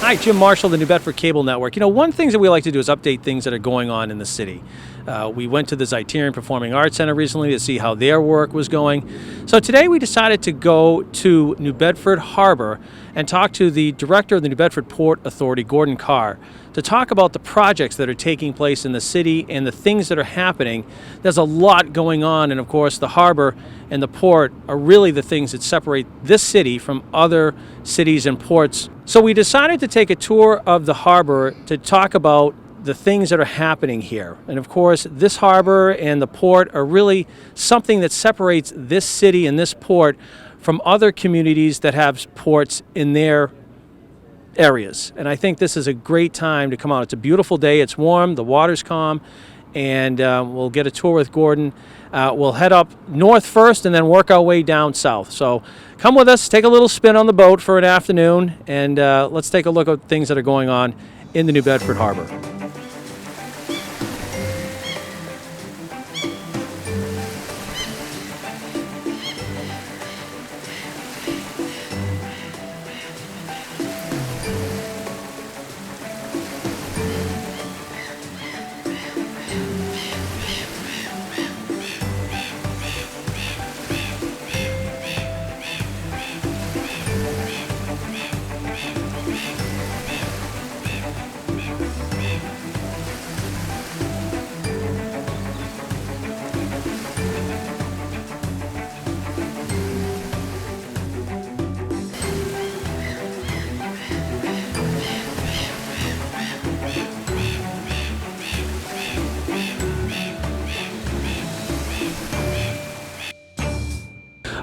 Hi, Jim Marshall, the New Bedford Cable Network. One thing that we like to do is update things that are going on in the city. We went to the Zeitarian Performing Arts Center recently to see how their work was going. So today we decided to go to New Bedford Harbor and talk to the director of the New Bedford Port Authority, Gordon Carr, to talk about the projects that are taking place in the city and the things that are happening. There's a lot going on, and of course the harbor and the port are really the things that separate this city from other cities and ports. So we decided to take a tour of the harbor to talk about the things that are happening here. And of course, this harbor and the port are really something that separates this city and this port from other communities that have ports in their areas. And I think this is a great time to come out. It's a beautiful day, it's warm, the water's calm, and we'll get a tour with Gordon. We'll head up north first and then work our way down south. So come with us, take a little spin on the boat for an afternoon, and let's take a look at things that are going on in the New Bedford Harbor.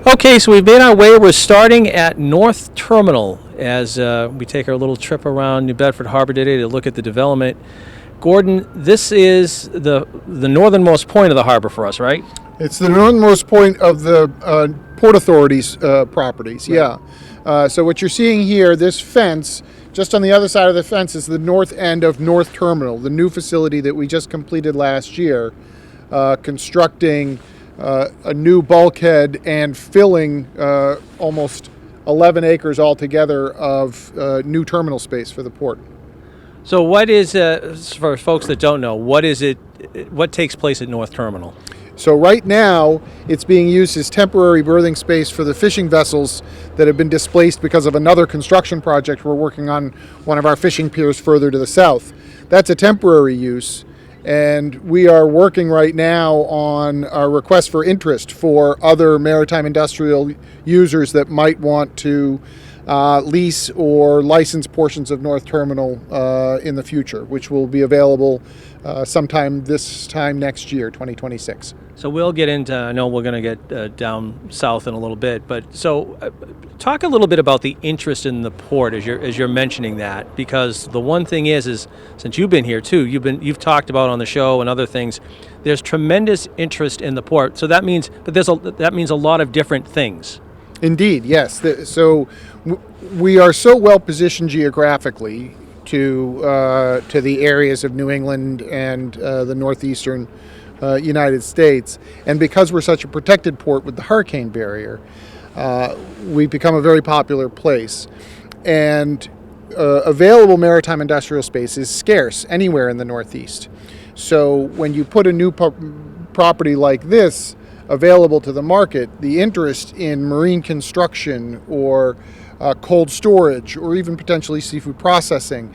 Okay, so we've made our way. We're starting at North Terminal as we take our little trip around New Bedford Harbor today to look at the development. Gordon, this is the northernmost point of the harbor for us, right? It's the northernmost point of the Port Authority's properties, right. Yeah. So what you're seeing here, this fence, just on the other side of the fence is the north end of North Terminal, the new facility that we just completed last year, constructing a new bulkhead and filling almost 11 acres altogether of new terminal space for the port. So what is, for folks that don't know, what takes place at North Terminal? So right now, it's being used as temporary berthing space for the fishing vessels that have been displaced because of another construction project we're working on one of our fishing piers further to the south. That's a temporary use. And we are working right now on a request for interest for other maritime industrial users that might want to lease or license portions of North Terminal in the future, which will be available sometime this time next year, 2026. So we'll get into, I know we're going to get down south in a little bit, but so talk a little bit about the interest in the port as you're mentioning that, because the one thing is since you've been here too, you've talked about on the show and other things, there's tremendous interest in the port. So that means, that means a lot of different things. Indeed, yes. So we are so well positioned geographically to the areas of New England and the northeastern United States, and because we're such a protected port with the hurricane barrier, we've become a very popular place. And available maritime industrial space is scarce anywhere in the Northeast. So when you put a new property like this available to the market, the interest in marine construction or cold storage or even potentially seafood processing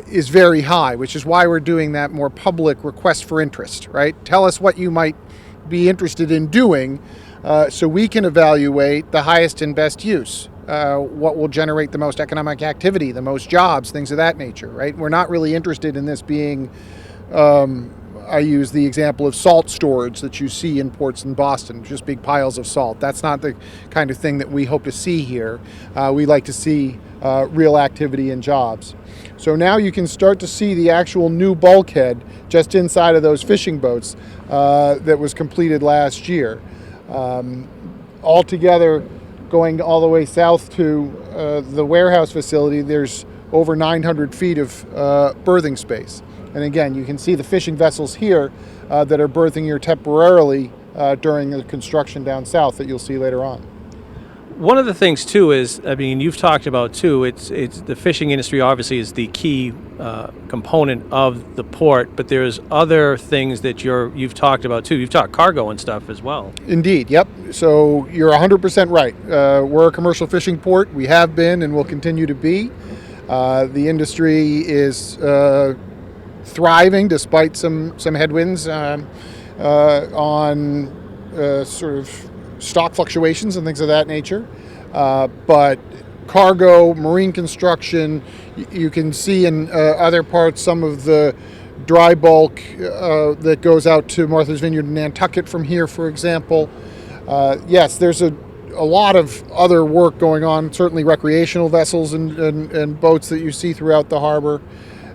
is very high, which is why we're doing that more public request for interest, right? Tell us what you might be interested in doing so we can evaluate the highest and best use, what will generate the most economic activity, the most jobs, things of that nature, right? We're not really interested in this being, I use the example of salt storage that you see in ports in Boston, just big piles of salt. That's not the kind of thing that we hope to see here. We like to see real activity and jobs. So now you can start to see the actual new bulkhead just inside of those fishing boats that was completed last year. Altogether, going all the way south to the warehouse facility, there's over 900 feet of berthing space. And again, you can see the fishing vessels here that are berthing here temporarily during the construction down south that you'll see later on. one of the things too is, I mean, you've talked about too. It's the fishing industry obviously is the key component of the port, but there's other things that you've talked about too. You've talked cargo and stuff as well. Indeed, yep. So you're 100% right. We're a commercial fishing port. We have been and will continue to be. The industry is thriving despite some headwinds on sort of stock fluctuations and things of that nature. But cargo, marine construction, you can see in other parts some of the dry bulk that goes out to Martha's Vineyard and Nantucket from here, for example. Yes, there's a lot of other work going on, certainly recreational vessels and boats that you see throughout the harbor.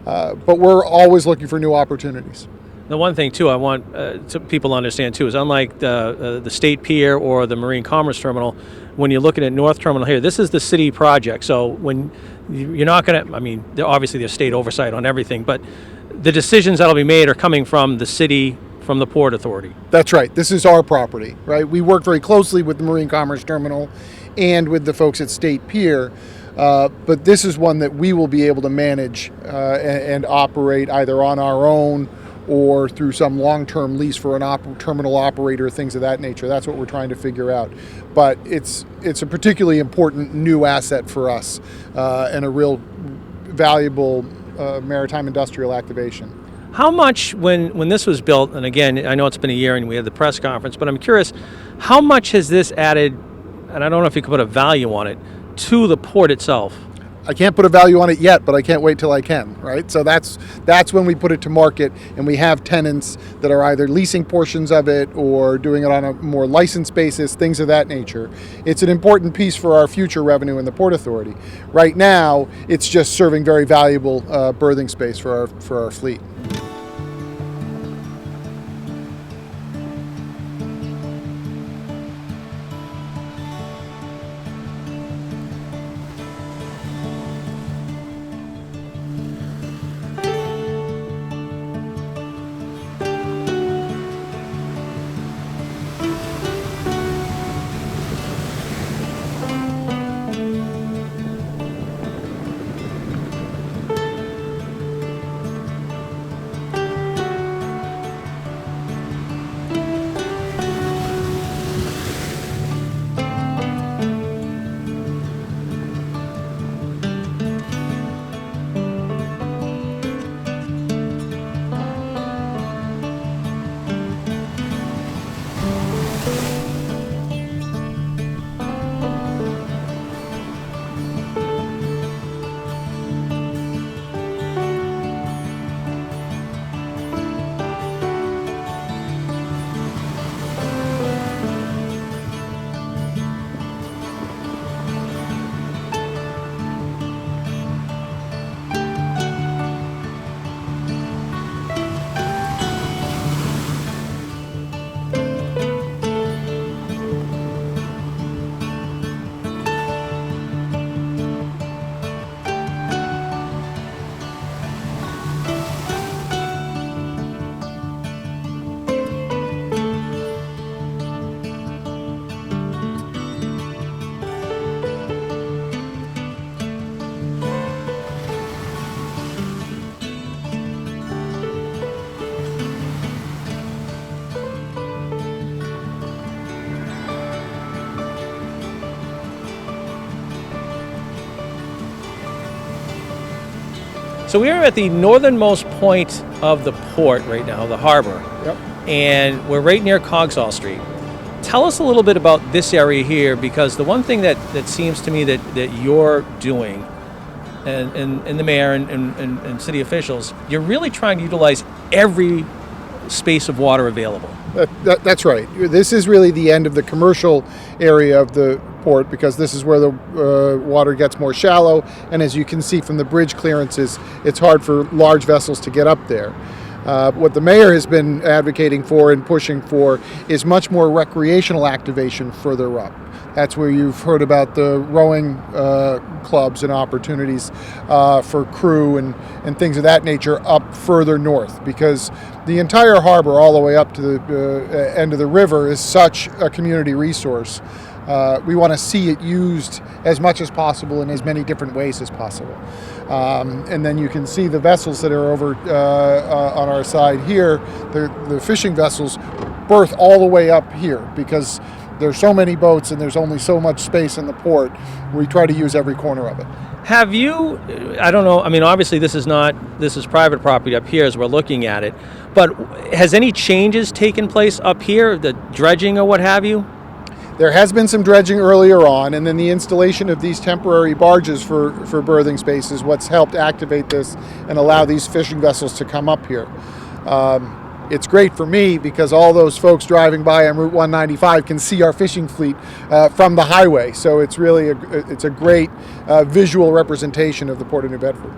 But we're always looking for new opportunities. The one thing too I want people to understand too is, unlike the State Pier or the Marine Commerce Terminal, when you're looking at North Terminal here, this is the city project. So when you're not going to, I mean, obviously there's state oversight on everything, but the decisions that'll be made are coming from the city, from the Port Authority. That's right. This is our property, right? We work very closely with the Marine Commerce Terminal and with the folks at State Pier. But this is one that we will be able to manage and operate either on our own or through some long-term lease for an terminal operator, things of that nature. That's what we're trying to figure out. But it's a particularly important new asset for us and a real valuable maritime industrial activation. How much, when this was built, and again, I know it's been a year and we had the press conference, but I'm curious, how much has this added, and I don't know if you could put a value on it, to the port itself? I can't put a value on it yet, but I can't wait till I can, right? So that's when we put it to market, and we have tenants that are either leasing portions of it or doing it on a more licensed basis, things of that nature. It's an important piece for our future revenue in the Port Authority. Right now, it's just serving very valuable berthing space for our fleet. So we are at the northernmost point of the port right now, the harbor. Yep. And we're right near Coggeshall Street. Tell us a little bit about this area here, because the one thing that seems to me that you're doing, and the mayor and city officials, you're really trying to utilize every space of water available. That's right. This is really the end of the commercial area of the port, because this is where the water gets more shallow, and as you can see from the bridge clearances, it's hard for large vessels to get up there. What the mayor has been advocating for and pushing for is much more recreational activation further up. That's where you've heard about the rowing clubs and opportunities for crew and things of that nature up further north, because the entire harbor all the way up to the end of the river is such a community resource. we want to see it used as much as possible in as many different ways as possible. And then you can see the vessels that are over on our side here. The fishing vessels berth all the way up here because there's so many boats and there's only so much space in the port. We try to use every corner of it. Have you, I don't know, I mean, obviously this is private property up here as we're looking at it, but has any changes taken place up here, the dredging or what have you? There has been some dredging earlier on, and then the installation of these temporary barges for berthing space is what's helped activate this and allow these fishing vessels to come up here. It's great for me because all those folks driving by on Route 195 can see our fishing fleet from the highway. So it's really a great visual representation of the Port of New Bedford.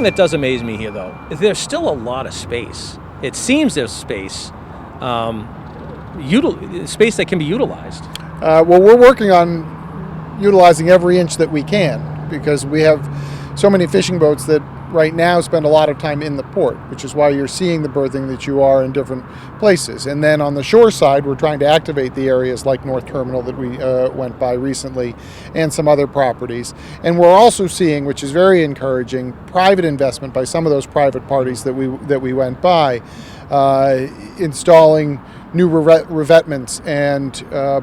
That does amaze me here, though. There's still a lot of space. It seems there's space, space that can be utilized. Well, we're working on utilizing every inch that we can because we have so many fishing boats that right now spend a lot of time in the port, which is why you're seeing the berthing that you are in different places. And then on the shore side, we're trying to activate the areas like North Terminal that we went by recently and some other properties. And we're also seeing, which is very encouraging, private investment by some of those private parties that we went by, installing new revetments and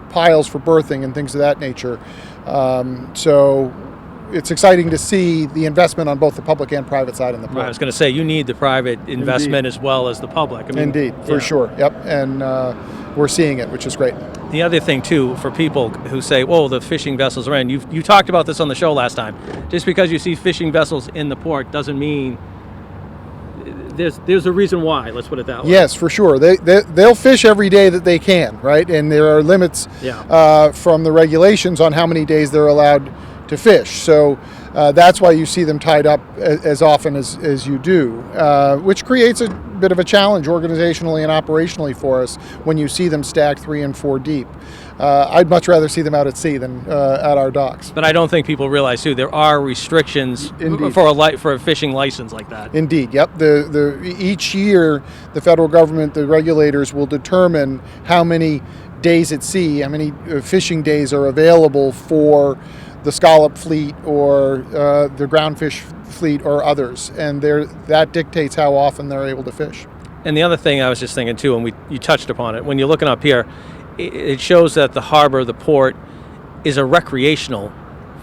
piles for berthing and things of that nature. So it's exciting to see the investment on both the public and private side in the port. Right, I was going to say, you need the private investment as well as the public. I mean, Indeed, for sure. Yep, and we're seeing it, which is great. The other thing, too, for people who say, whoa, the fishing vessels are in, you talked about this on the show last time. Just because you see fishing vessels in the port doesn't mean there's a reason why, let's put it that way. Yes, for sure. They'll fish every day that they can, right? And there are limits from the regulations on how many days they're allowed to fish. So that's why you see them tied up as often as you do, which creates a bit of a challenge organizationally and operationally for us when you see them stacked 3 and 4 deep. I'd much rather see them out at sea than at our docks. But I don't think people realize, too, there are restrictions for a fishing license like that. Indeed, yep. Each year, the federal government, the regulators will determine how many days at sea, how many fishing days are available for the scallop fleet or the groundfish fleet or others, and that dictates how often they're able to fish. And the other thing I was just thinking too, and you touched upon it, when you're looking up here, it shows that the harbor, the port, is a recreational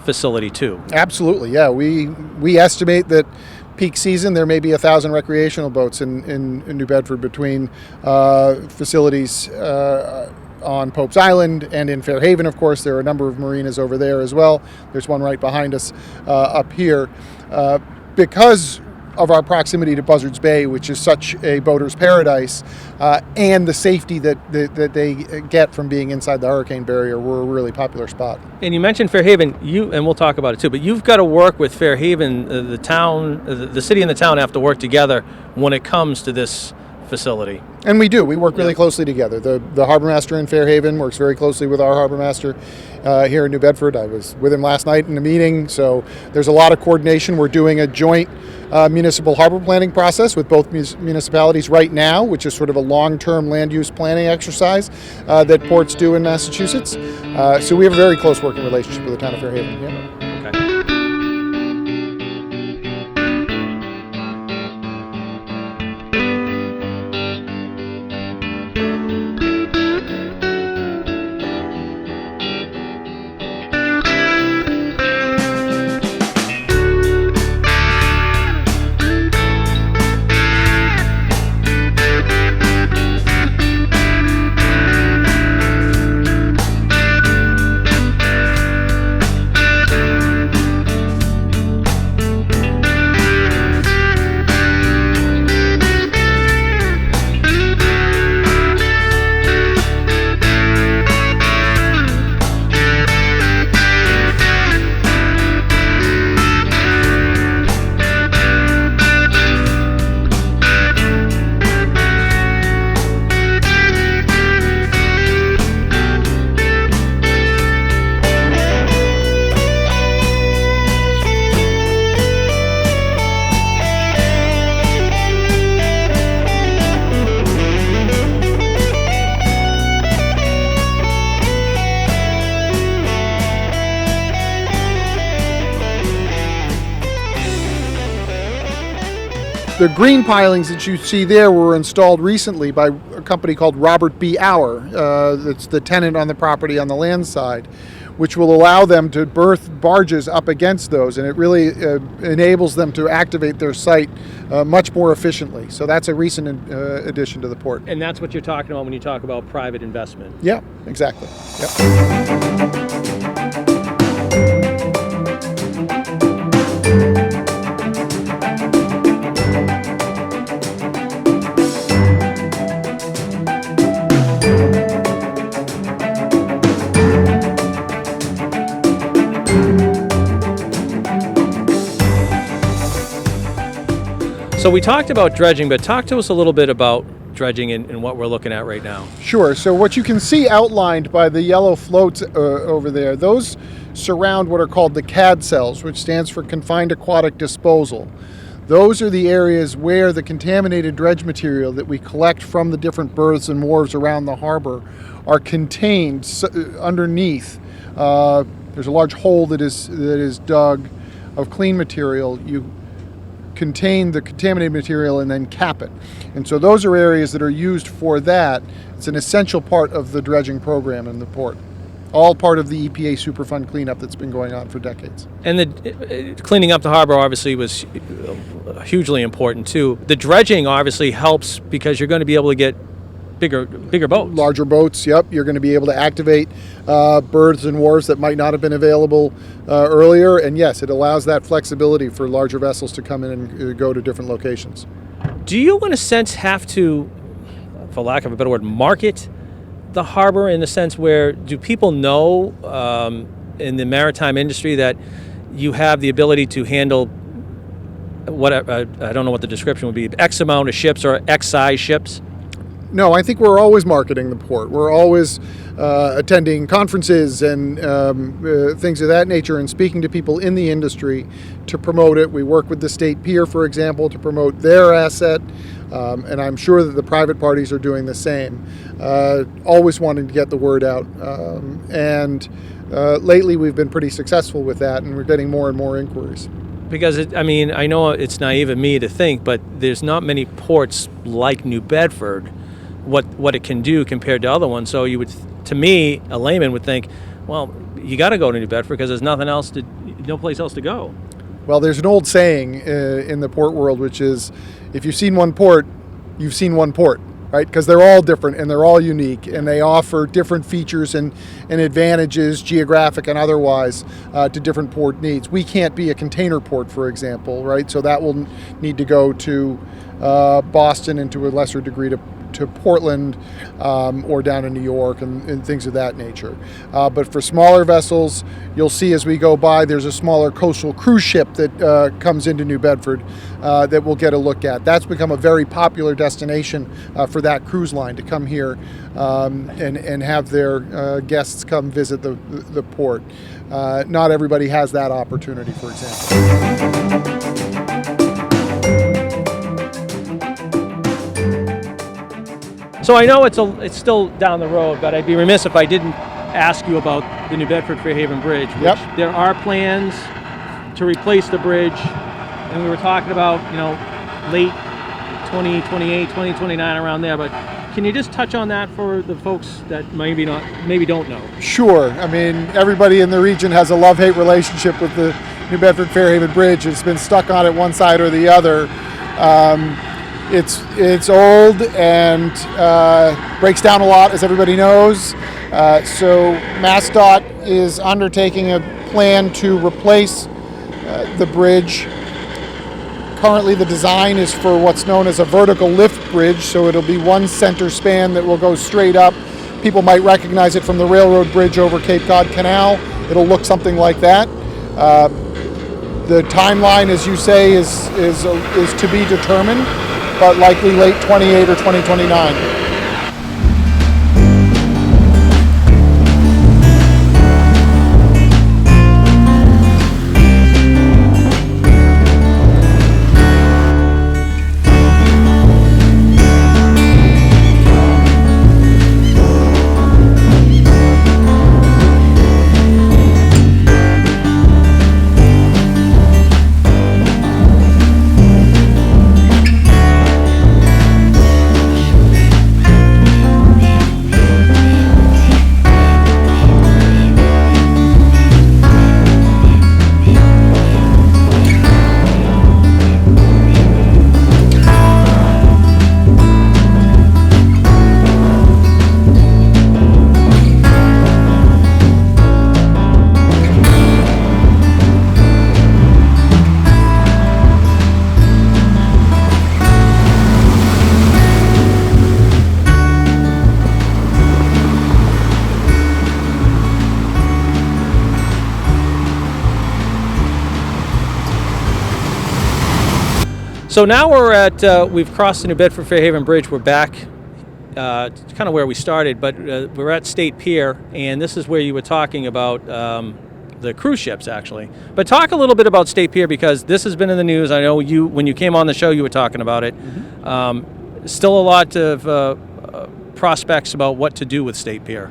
facility too. Absolutely, yeah. We estimate that peak season there may be 1,000 recreational boats in New Bedford between facilities on Pope's Island and in Fairhaven, of course. There are a number of marinas over there as well. There's one right behind us up here. Because of our proximity to Buzzards Bay, which is such a boater's paradise, and the safety that they get from being inside the hurricane barrier, we're a really popular spot. And you mentioned Fairhaven, and we'll talk about it too, but you've got to work with Fairhaven, the town, the city and the town have to work together when it comes to this facility. And we do. We work really closely together. The harbor master in Fairhaven works very closely with our harbor master here in New Bedford. I was with him last night in a meeting, so there's a lot of coordination. We're doing a joint municipal harbor planning process with both municipalities right now, which is sort of a long-term land use planning exercise that ports do in Massachusetts. So we have a very close working relationship with the town of Fairhaven. Yeah. The green pilings that you see there were installed recently by a company called Robert B. Auer. That's the tenant on the property on the land side, which will allow them to berth barges up against those, and it really enables them to activate their site much more efficiently. So that's a recent addition to the port. And that's what you're talking about when you talk about private investment. Yeah, exactly. Yep. So we talked about dredging, but talk to us a little bit about dredging and what we're looking at right now. Sure. So what you can see outlined by the yellow floats over there, those surround what are called the CAD cells, which stands for Confined Aquatic Disposal. Those are the areas where the contaminated dredge material that we collect from the different berths and wharves around the harbor are contained underneath. There's a large hole that is dug of clean material. You contain the contaminated material and then cap it. And so those are areas that are used for that. It's an essential part of the dredging program in the port. All part of the EPA Superfund cleanup that's been going on for decades. And the cleaning up the harbor obviously was hugely important too. The dredging obviously helps because you're going to be able to get bigger boats. Larger boats, yep. You're going to be able to activate berths and wharves that might not have been available earlier. And yes, it allows that flexibility for larger vessels to come in and go to different locations. Do you, in a sense, have to, for lack of a better word, market the harbor in the sense where do people know in the maritime industry that you have the ability to handle what I don't know what the description would be, X amount of ships or X size ships? No, I think we're always marketing the port. We're always attending conferences and things of that nature and speaking to people in the industry to promote it. We work with the state pier, for example, to promote their asset, and I'm sure that the private parties are doing the same, always wanting to get the word out. Lately we've been pretty successful with that, and we're getting more and more inquiries. Because, I know it's naive of me to think, but there's not many ports like New Bedford, what it can do compared to other ones. So you would, to me, a layman would think, well, you got to go to New Bedford because there's no place else to go. Well, there's an old saying in the port world, which is, if you've seen one port, you've seen one port, right? Because they're all different and they're all unique, and they offer different features and advantages, geographic and otherwise, to different port needs. We can't be a container port, for example, right? So that will need to go to Boston and to a lesser degree to Portland or down in New York and things of that nature. But for smaller vessels, you'll see as we go by, there's a smaller coastal cruise ship that comes into New Bedford that we'll get a look at. That's become a very popular destination for that cruise line to come here and have their guests come visit the port. Not everybody has that opportunity, for example. So I know it's still down the road, but I'd be remiss if I didn't ask you about the New Bedford Fairhaven Bridge. Which there are plans to replace the bridge, and we were talking about, late 2028, 2029, around there. But can you just touch on that for the folks that maybe don't know? Sure. Everybody in the region has a love-hate relationship with the New Bedford Fairhaven Bridge. It's been stuck on it one side or the other. It's old and breaks down a lot, as everybody knows. So MassDOT is undertaking a plan to replace the bridge. Currently, the design is for what's known as a vertical lift bridge, so it'll be one center span that will go straight up. People might recognize it from the railroad bridge over Cape Cod Canal. It'll look something like that. The timeline, as you say, is to be determined, but likely late 28 or 2029. So now we're at, we've crossed the New Bedford Fairhaven Bridge. We're back kind of where we started, but we're at State Pier, and this is where you were talking about the cruise ships, actually. But talk a little bit about State Pier, because this has been in the news. I know you, when you came on the show, you were talking about it. Still a lot of prospects about what to do with State Pier.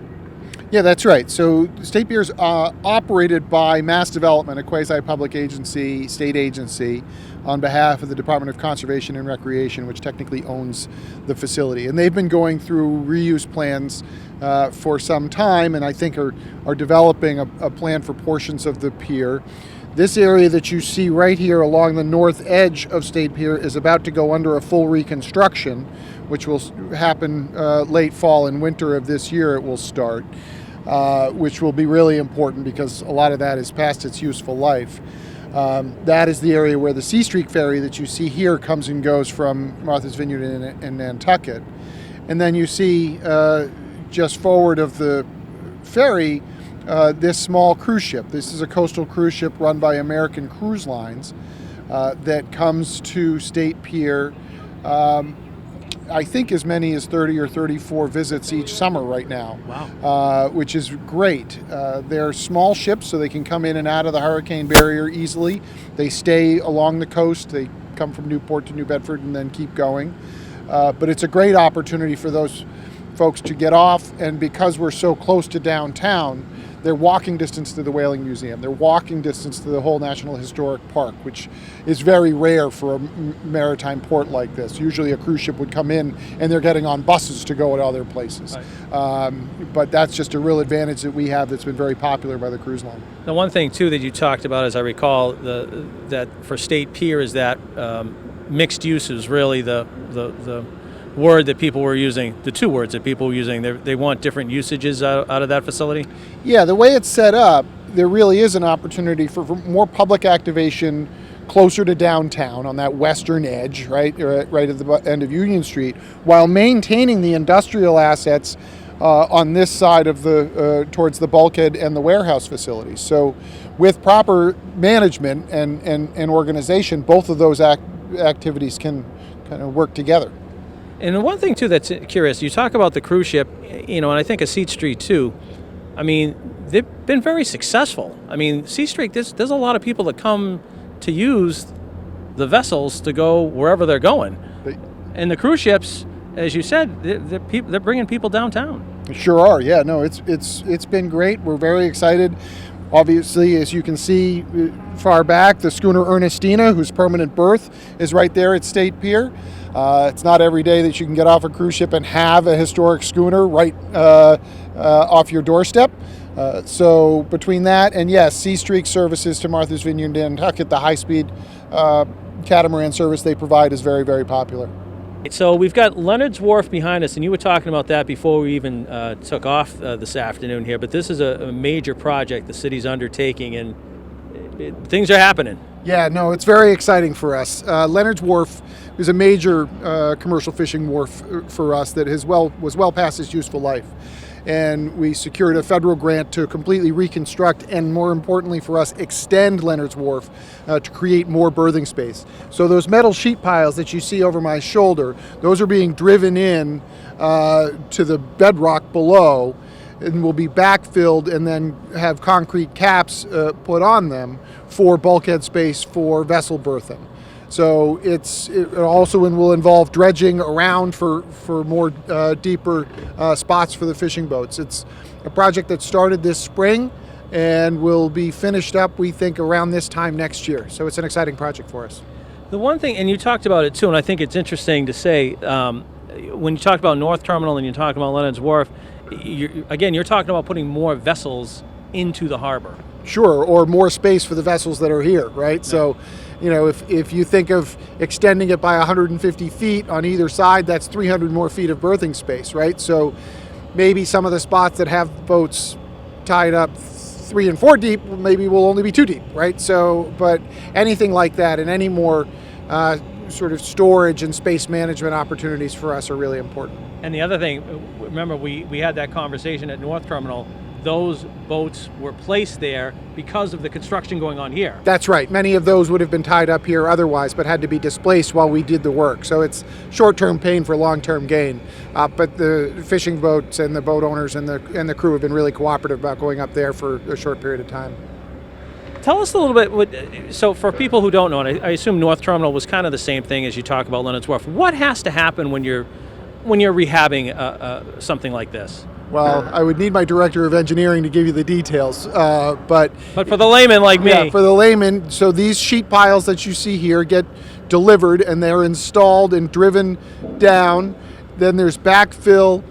Yeah, that's right. So State Pier is operated by Mass Development, a quasi-public agency, state agency, on behalf of the Department of Conservation and Recreation, which technically owns the facility. And they've been going through reuse plans for some time, and I think are developing a plan for portions of the pier. This area that you see right here along the north edge of State Pier is about to go under a full reconstruction, which will happen late fall and winter of this year. It will start, which will be really important because a lot of that is past its useful life. That is the area where the Sea Streak ferry that you see here comes and goes from Martha's Vineyard and Nantucket. And then you see just forward of the ferry this small cruise ship. This is a coastal cruise ship run by American Cruise Lines that comes to State Pier. I think as many as 30 or 34 visits each summer right now. Wow. Which is great. They're small ships, so they can come in and out of the hurricane barrier easily. They stay along the coast. They come from Newport to New Bedford and then keep going. But it's a great opportunity for those folks to get off, and because we're so close to downtown, they're walking distance to the Whaling Museum. They're walking distance to the whole National Historic Park, which is very rare for a maritime port like this. Usually a cruise ship would come in and they're getting on buses to go at other places. Right. But that's just a real advantage that we have that's been very popular by the cruise line. The one thing, too, that you talked about, as I recall, that for State Pier is that mixed use is really the word that people were using, the two words that people were using. They want different usages out of that facility? Yeah, the way it's set up, there really is an opportunity for more public activation closer to downtown on that western edge, right at the end of Union Street, while maintaining the industrial assets on this side of the towards the bulkhead and the warehouse facilities. So with proper management and organization, both of those activities can kind of work together. And the one thing, too, that's curious, you talk about the cruise ship, and I think of Sea Street, too. I mean, they've been very successful. I mean, Sea Street, there's a lot of people that come to use the vessels to go wherever they're going. And the cruise ships, as you said, they're bringing people downtown. Sure are, yeah. No, it's been great. We're very excited. Obviously, as you can see far back, the schooner Ernestina, whose permanent berth is right there at State Pier. It's not every day that you can get off a cruise ship and have a historic schooner right off your doorstep. So between that and, yes, Sea Streak services to Martha's Vineyard and Nantucket, the high-speed catamaran service they provide is very, very popular. So we've got Leonard's Wharf behind us, and you were talking about that before we even took off this afternoon here, but this is a major project the city's undertaking, and things are happening. Yeah, no, it's very exciting for us. Leonard's Wharf is a major commercial fishing wharf for us that was well past its useful life. And we secured a federal grant to completely reconstruct and, more importantly for us, extend Leonard's Wharf to create more berthing space. So those metal sheet piles that you see over my shoulder, those are being driven in to the bedrock below and will be backfilled and then have concrete caps put on them for bulkhead space for vessel berthing. So it also will involve dredging around for more deeper spots for the fishing boats. It's a project that started this spring and will be finished up, we think, around this time next year. So it's an exciting project for us. The one thing, and you talked about it too, and I think it's interesting to say, when you talk about North Terminal and you talk about Leonard's Wharf, you're talking about putting more vessels into the harbor. Sure, or more space for the vessels that are here, right? Yeah. So, if you think of extending it by 150 feet on either side, that's 300 more feet of berthing space, right? So maybe some of the spots that have boats tied up 3 and 4 deep maybe will only be 2 deep, right? So, but anything like that and any more sort of storage and space management opportunities for us are really important. And the other thing, remember we had that conversation at North Terminal those boats were placed there because of the construction going on here. That's right. Many of those would have been tied up here otherwise, but had to be displaced while we did the work. So it's short-term pain for long-term gain. But the fishing boats and the boat owners and the crew have been really cooperative about going up there for a short period of time. Tell us a little bit. So for people who don't know, and I assume North Terminal was kind of the same thing as you talk about Leonard's Wharf. What has to happen when you're rehabbing something like this? Well, I would need my director of engineering to give you the details, but for the layman like me, yeah, for the layman. So these sheet piles that you see here get delivered, and they're installed and driven down. Then there's backfill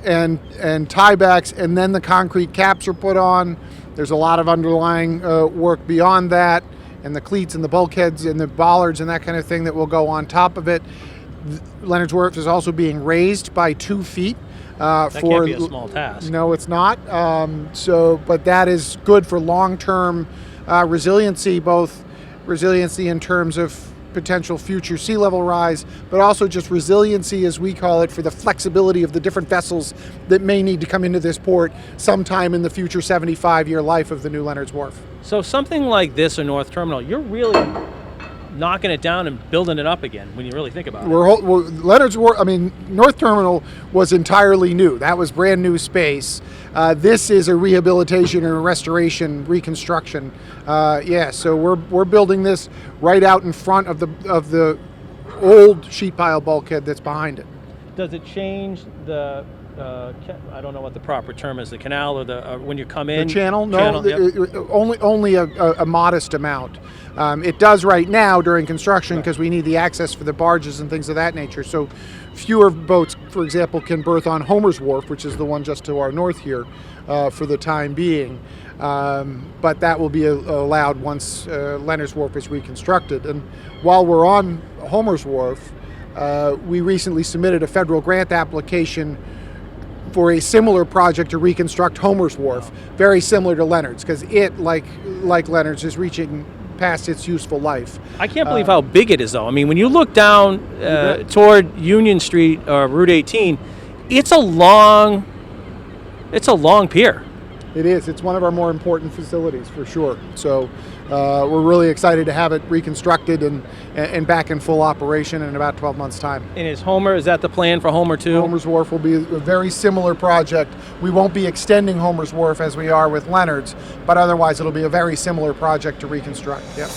and tiebacks, and then the concrete caps are put on. There's a lot of underlying work beyond that, and the cleats and the bulkheads and the bollards and that kind of thing that will go on top of it. Leonard's Wharf is also being raised by 2 feet. That can't be a small task. No, it's not. But that is good for long-term resiliency, both resiliency in terms of potential future sea level rise, but also just resiliency, as we call it, for the flexibility of the different vessels that may need to come into this port sometime in the future 75-year life of the new Leonard's Wharf. So something like this in North Terminal, you're really knocking it down and building it up again when you really think about it. Leonard's Wharf, North Terminal was entirely new. That was brand new space. This is a rehabilitation and a restoration, reconstruction. So we're building this right out in front of the old sheet pile bulkhead that's behind it. Does it change the I don't know what the proper term is, the canal or the when you come in? The channel? No, channel, yep. only a modest amount. It does right now during construction because we need the access for the barges and things of that nature. So fewer boats, for example, can berth on Homer's Wharf, which is the one just to our north here, for the time being. But that will be allowed once Leonard's Wharf is reconstructed. And while we're on Homer's Wharf, we recently submitted a federal grant application for a similar project to reconstruct Homer's Wharf, very similar to Leonard's, because it, like Leonard's, is reaching past its useful life. I can't believe how big it is, though. I mean, when you look down toward Union Street or Route 18, it's a long pier. It is. It's one of our more important facilities for sure. So we're really excited to have it reconstructed and back in full operation in about 12 months' time. And is that the plan for Homer too? Homer's Wharf will be a very similar project. We won't be extending Homer's Wharf as we are with Leonard's, but otherwise it'll be a very similar project to reconstruct. Yep.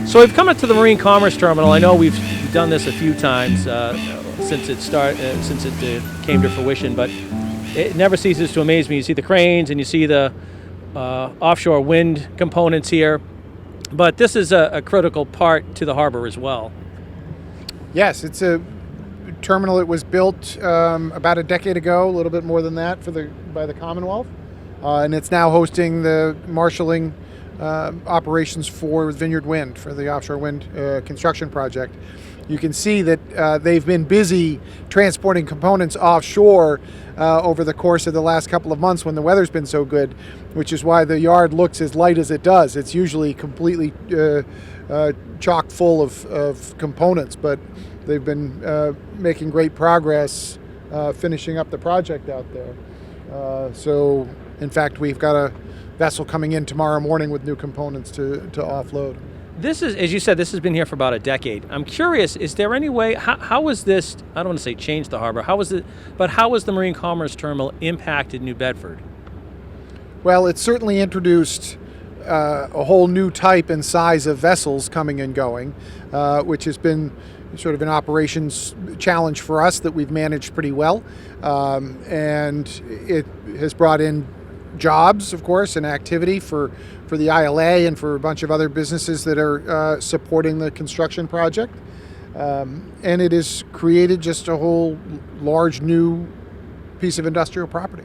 So we've come up to the Marine Commerce Terminal. I know we've done this a few times since it came to fruition, but it never ceases to amaze me. You see the cranes and you see the offshore wind components here, but this is a critical part to the harbor as well. Yes, it's a terminal that was built about a decade ago, a little bit more than that, by the Commonwealth, and it's now hosting the marshaling operations for Vineyard Wind, for the offshore wind construction project. You can see that they've been busy transporting components offshore over the course of the last couple of months when the weather's been so good, which is why the yard looks as light as it does. It's usually completely chock full of components, but they've been making great progress finishing up the project out there. So, in fact, we've got a vessel coming in tomorrow morning with new components to offload. This is, as you said, this has been here for about a decade. I'm curious, is there any way, how was this, I don't want to say change the harbor, how was the Marine Commerce Terminal impacted New Bedford? Well, it certainly introduced a whole new type and size of vessels coming and going, which has been sort of an operations challenge for us that we've managed pretty well. And it has brought in jobs, of course, and activity for the ILA and for a bunch of other businesses that are supporting the construction project. And it has created just a whole large new piece of industrial property.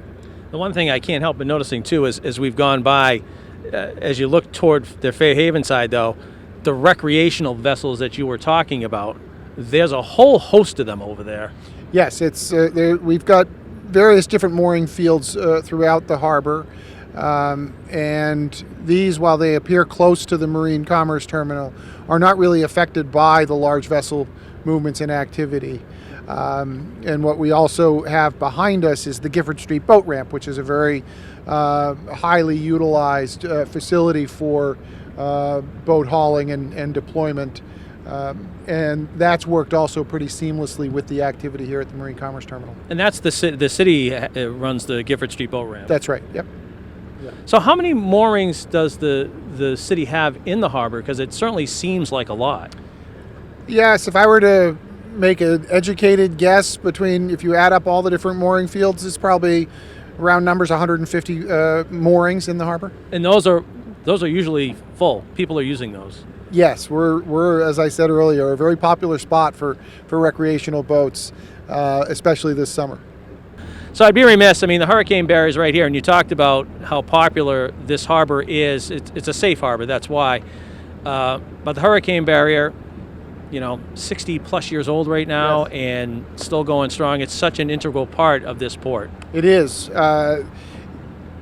The one thing I can't help but noticing, too, is as we've gone by, as you look toward the Fairhaven side, though, the recreational vessels that you were talking about, there's a whole host of them over there. Yes, it's we've got various different mooring fields throughout the harbor, and these, while they appear close to the Marine Commerce Terminal, are not really affected by the large vessel movements and activity. And what we also have behind us is the Gifford Street boat ramp, which is a very highly utilized facility for boat hauling and deployment. And that's worked also pretty seamlessly with the activity here at the Marine Commerce Terminal. And that's the city runs the Gifford Street boat ramp. That's right, yep. Yeah. So how many moorings does the city have in the harbor? Because it certainly seems like a lot. Yes, if I were to make an educated guess if you add up all the different mooring fields, it's probably round numbers 150 moorings in the harbor. And those are usually full. People are using those. Yes, we're as I said earlier, a very popular spot for recreational boats, especially this summer. So I'd be remiss, I mean, the hurricane barrier is right here, and you talked about how popular this harbor is. It's a safe harbor, that's why. But the hurricane barrier, 60 plus years old right now, yes, and still going strong. It's such an integral part of this port. It is. The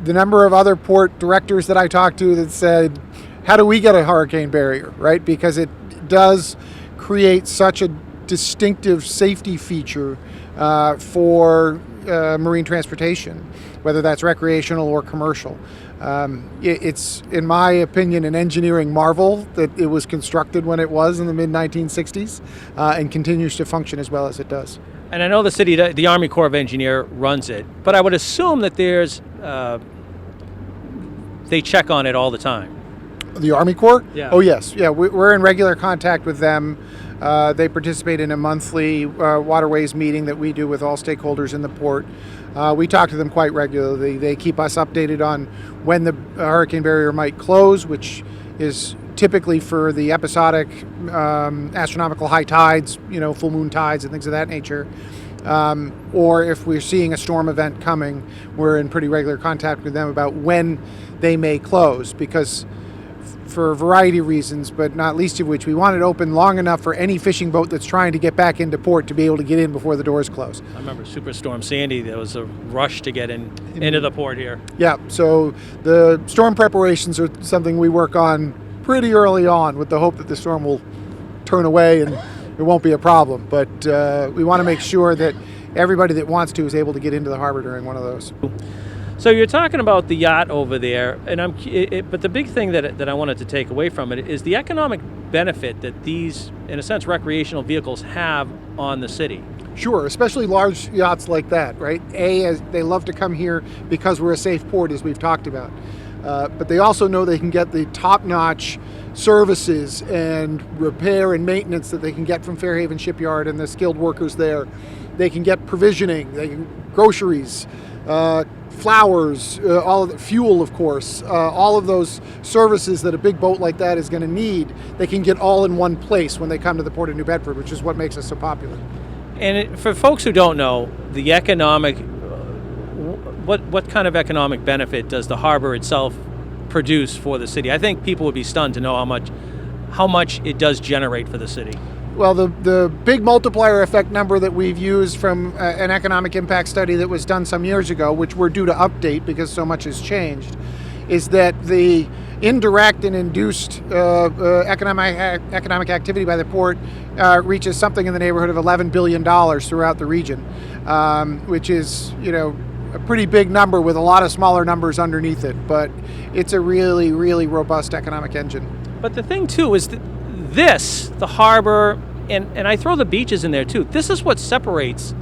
number of other port directors that I talked to that said, how do we get a hurricane barrier, right? Because it does create such a distinctive safety feature for marine transportation, whether that's recreational or commercial. It's, in my opinion, an engineering marvel that it was constructed when it was in the mid-1960s and continues to function as well as it does. And I know the Army Corps of Engineers runs it, but I would assume that they check on it all the time. The Army Corps? Yeah. Oh, yes. Yeah, we're in regular contact with them. They participate in a monthly waterways meeting that we do with all stakeholders in the port. We talk to them quite regularly. They keep us updated on when the hurricane barrier might close, which is typically for the episodic astronomical high tides, full moon tides and things of that nature. Or if we're seeing a storm event coming, we're in pretty regular contact with them about when they may close, because for a variety of reasons, but not least of which, we want it open long enough for any fishing boat that's trying to get back into port to be able to get in before the doors close. I remember Superstorm Sandy, there was a rush to get into the port here. Yeah, so the storm preparations are something we work on pretty early on with the hope that the storm will turn away and it won't be a problem. But we want to make sure that everybody that wants to is able to get into the harbor during one of those. So you're talking about the yacht over there, and but the big thing that I wanted to take away from it is the economic benefit that these, in a sense, recreational vehicles have on the city. Sure, especially large yachts like that, right? As they love to come here because we're a safe port, as we've talked about. but they also know they can get the top-notch services and repair and maintenance that they can get from Fairhaven Shipyard and the skilled workers there. They can get provisioning, groceries, flowers, all of the fuel, of course, all of those services that a big boat like that is going to need. They can get all in one place when they come to the Port of New Bedford, which is what makes us so popular. And for folks who don't know, the economic, what kind of economic benefit does the harbor itself produce for the city? I think people would be stunned to know how much it does generate for the city. Well, the big multiplier effect number that we've used from an economic impact study that was done some years ago, which we're due to update because so much has changed, is that the indirect and induced economic activity by the port reaches something in the neighborhood of $11 billion throughout the region, which is, a pretty big number with a lot of smaller numbers underneath it. But it's a really, really robust economic engine. But the thing, too, is that the harbor, and I throw the beaches in there, too. This is what separates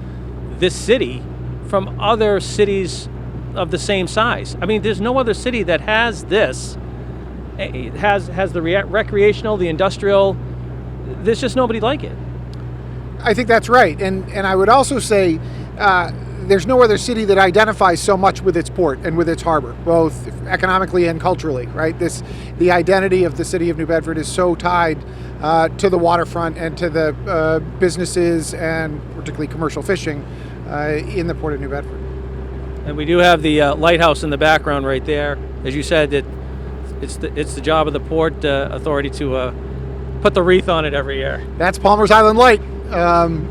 this city from other cities of the same size. I mean, there's no other city that has this. It has the recreational, the industrial. There's just nobody like it. I think that's right. And I would also say there's no other city that identifies so much with its port and with its harbor, both economically and culturally, right? The identity of the city of New Bedford is so tied to the waterfront and to the businesses and particularly commercial fishing in the Port of New Bedford. And we do have the lighthouse in the background right there. As you said, it's the job of the Port Authority to put the wreath on it every year. That's Palmer's Island Light,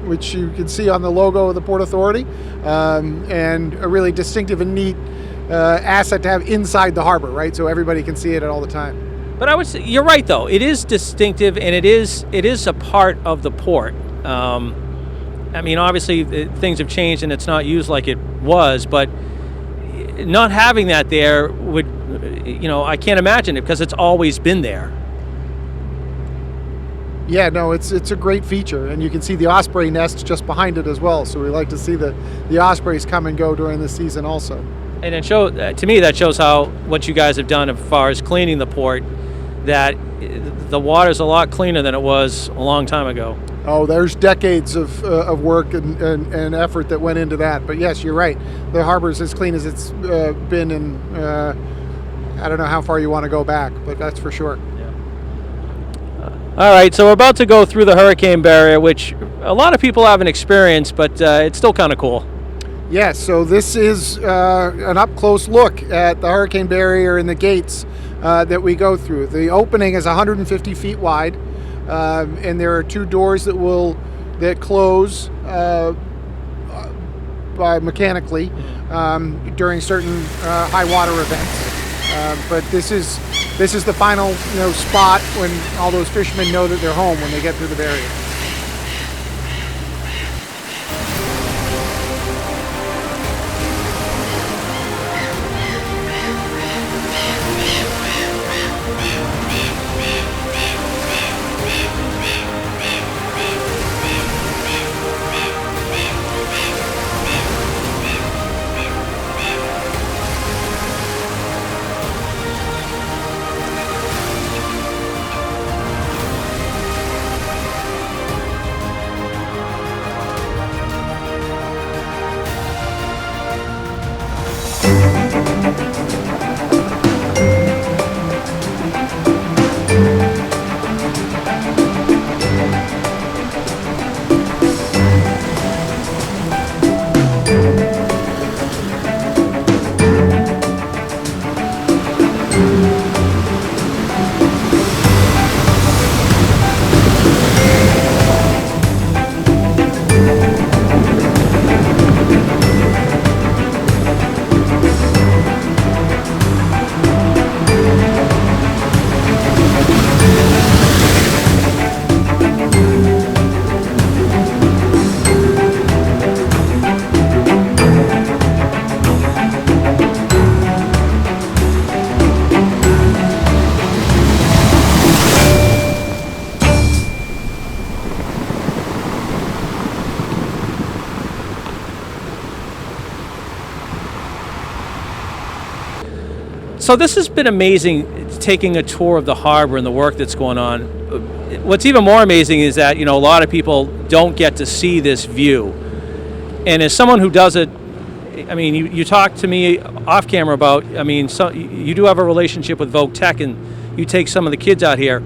which you can see on the logo of the Port Authority, and a really distinctive and neat asset to have inside the harbor, right? So everybody can see it all the time. But I would say you're right, though. It is distinctive, and it is a part of the port. I mean, obviously things have changed, and it's not used like it was. But not having that there would, I can't imagine it because it's always been there. Yeah, no, it's a great feature, and you can see the osprey nest just behind it as well. So we like to see the ospreys come and go during the season also. And to me, that shows how what you guys have done as far as cleaning the port, that the water's a lot cleaner than it was a long time ago. Oh, there's decades of work and effort that went into that. But yes, you're right. The harbor's as clean as it's been in, I don't know how far you want to go back, but that's for sure. All right, so we're about to go through the hurricane barrier, which a lot of people haven't experienced, but it's still kind of cool. Yes, so this is an up-close look at the hurricane barrier and the gates that we go through. The opening is 150 feet wide, and there are two doors that close mechanically during certain high water events. But this is the final spot when all those fishermen know that they're home when they get through the barrier. So this has been amazing, taking a tour of the harbor and the work that's going on. What's even more amazing is that, a lot of people don't get to see this view. And as someone who does it, I mean, you talked to me off camera about, so you do have a relationship with Vogue Tech, and you take some of the kids out here.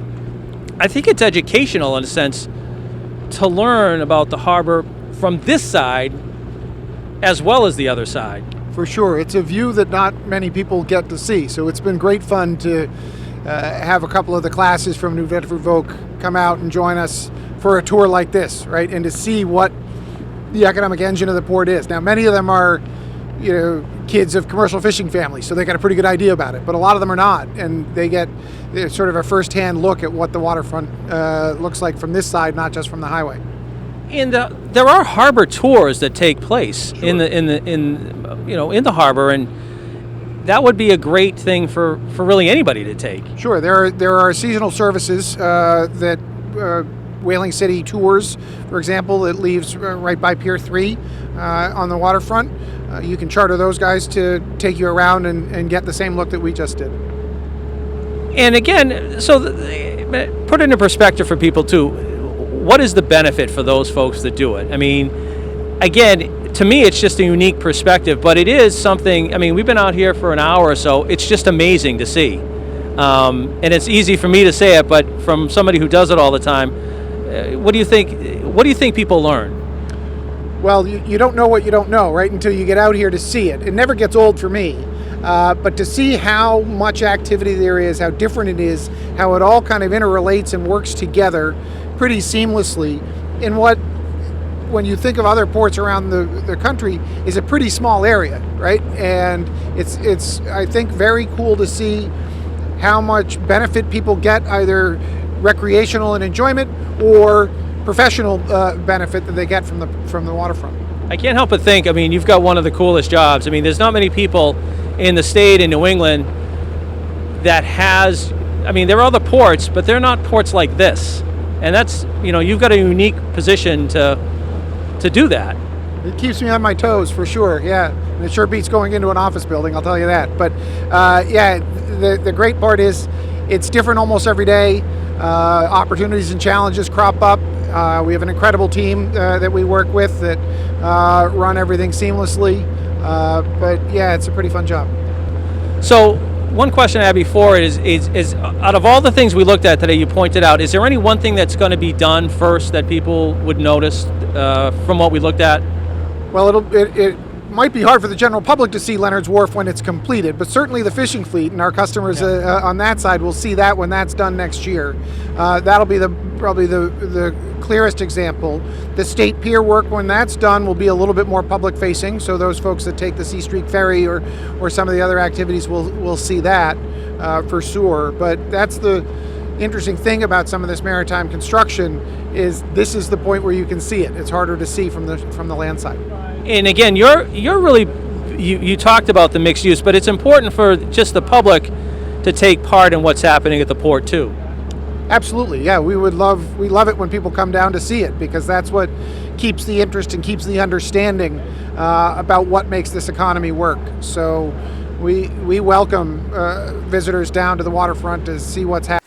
I think it's educational in a sense to learn about the harbor from this side as well as the other side. For sure. It's a view that not many people get to see. So it's been great fun to have a couple of the classes from New Bedford Vogue come out and join us for a tour like this, right? And to see what the economic engine of the port is. Now, many of them are, kids of commercial fishing families, so they got a pretty good idea about it. But a lot of them are not, and they get sort of a first-hand look at what the waterfront looks like from this side, not just from the highway. And there are harbor tours that take place in the harbor, and that would be a great thing for really anybody to take. Sure, there are seasonal services that Whaling City Tours, for example, that leaves right by Pier 3 on the waterfront. You can charter those guys to take you around and get the same look that we just did. And again, so put it into perspective for people too. What is the benefit for those folks that do it? I mean, again, to me, it's just a unique perspective, but it is something. I mean, we've been out here for an hour or so. It's just amazing to see. And it's easy for me to say it, but from somebody who does it all the time, what do you think? What do you think people learn? Well, you don't know what you don't know, right? Until you get out here to see it. It never gets old for me. But to see how much activity there is, how different it is, how it all kind of interrelates and works together pretty seamlessly in what, when you think of other ports around the country, is a pretty small area, right? And it's I think very cool to see how much benefit people get, either recreational and enjoyment or professional benefit that they get from the waterfront. I can't help but think, you've got one of the coolest jobs. There's not many people in the state in New England that has, there are other ports, but they're not ports like this. And that's, you've got a unique position to do that. It keeps me on my toes for sure, yeah. And it sure beats going into an office building, I'll tell you that. But yeah, the great part is it's different almost every day. Opportunities and challenges crop up. We have an incredible team that we work with that run everything seamlessly. But yeah, it's a pretty fun job. So one question I had before is out of all the things we looked at today, you pointed out, is there any one thing that's going to be done first that people would notice from what we looked at? Well, it might be hard for the general public to see Leonard's Wharf when it's completed, but certainly the fishing fleet and our customers on that side will see that when that's done next year. That'll be probably the clearest example. The State Pier work, when that's done, will be a little bit more public facing, so those folks that take the Sea Street Ferry or some of the other activities will see that for sure. But that's the interesting thing about some of this maritime construction, is this is the point where you can see it. It's harder to see from the land side. And again, you're really, you talked about the mixed use, but it's important for just the public to take part in what's happening at the port too. Absolutely, yeah. We love it when people come down to see it, because that's what keeps the interest and keeps the understanding about what makes this economy work. So we welcome visitors down to the waterfront to see what's happening.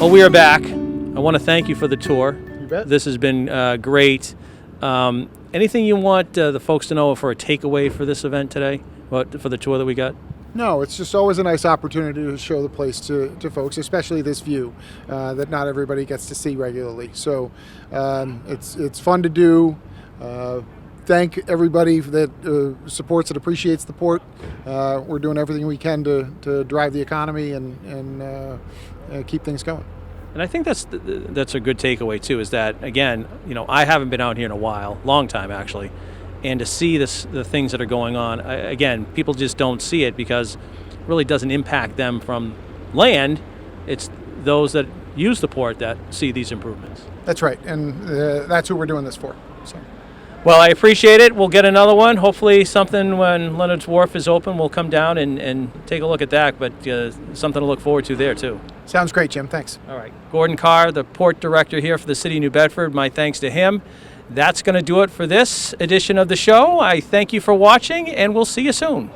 Well, we are back. I want to thank you for the tour. You bet. This has been great. Anything you want the folks to know for a takeaway for this event today, for the tour that we got? No, it's just always a nice opportunity to show the place to folks, especially this view that not everybody gets to see regularly. So it's fun to do. Thank everybody that supports and appreciates the port. We're doing everything we can to drive the economy and keep things going. And I think that's a good takeaway too. Is that again, I haven't been out here in a while, long time actually, and to see the things that are going on. Again, people just don't see it because it really doesn't impact them from land. It's those that use the port that see these improvements. That's right, and that's who we're doing this for. So. Well, I appreciate it. We'll get another one. Hopefully something when Leonard's Wharf is open, we'll come down and take a look at that, but something to look forward to there too. Sounds great, Jim. Thanks. All right. Gordon Carr, the port director here for the city of New Bedford. My thanks to him. That's going to do it for this edition of the show. I thank you for watching, and we'll see you soon.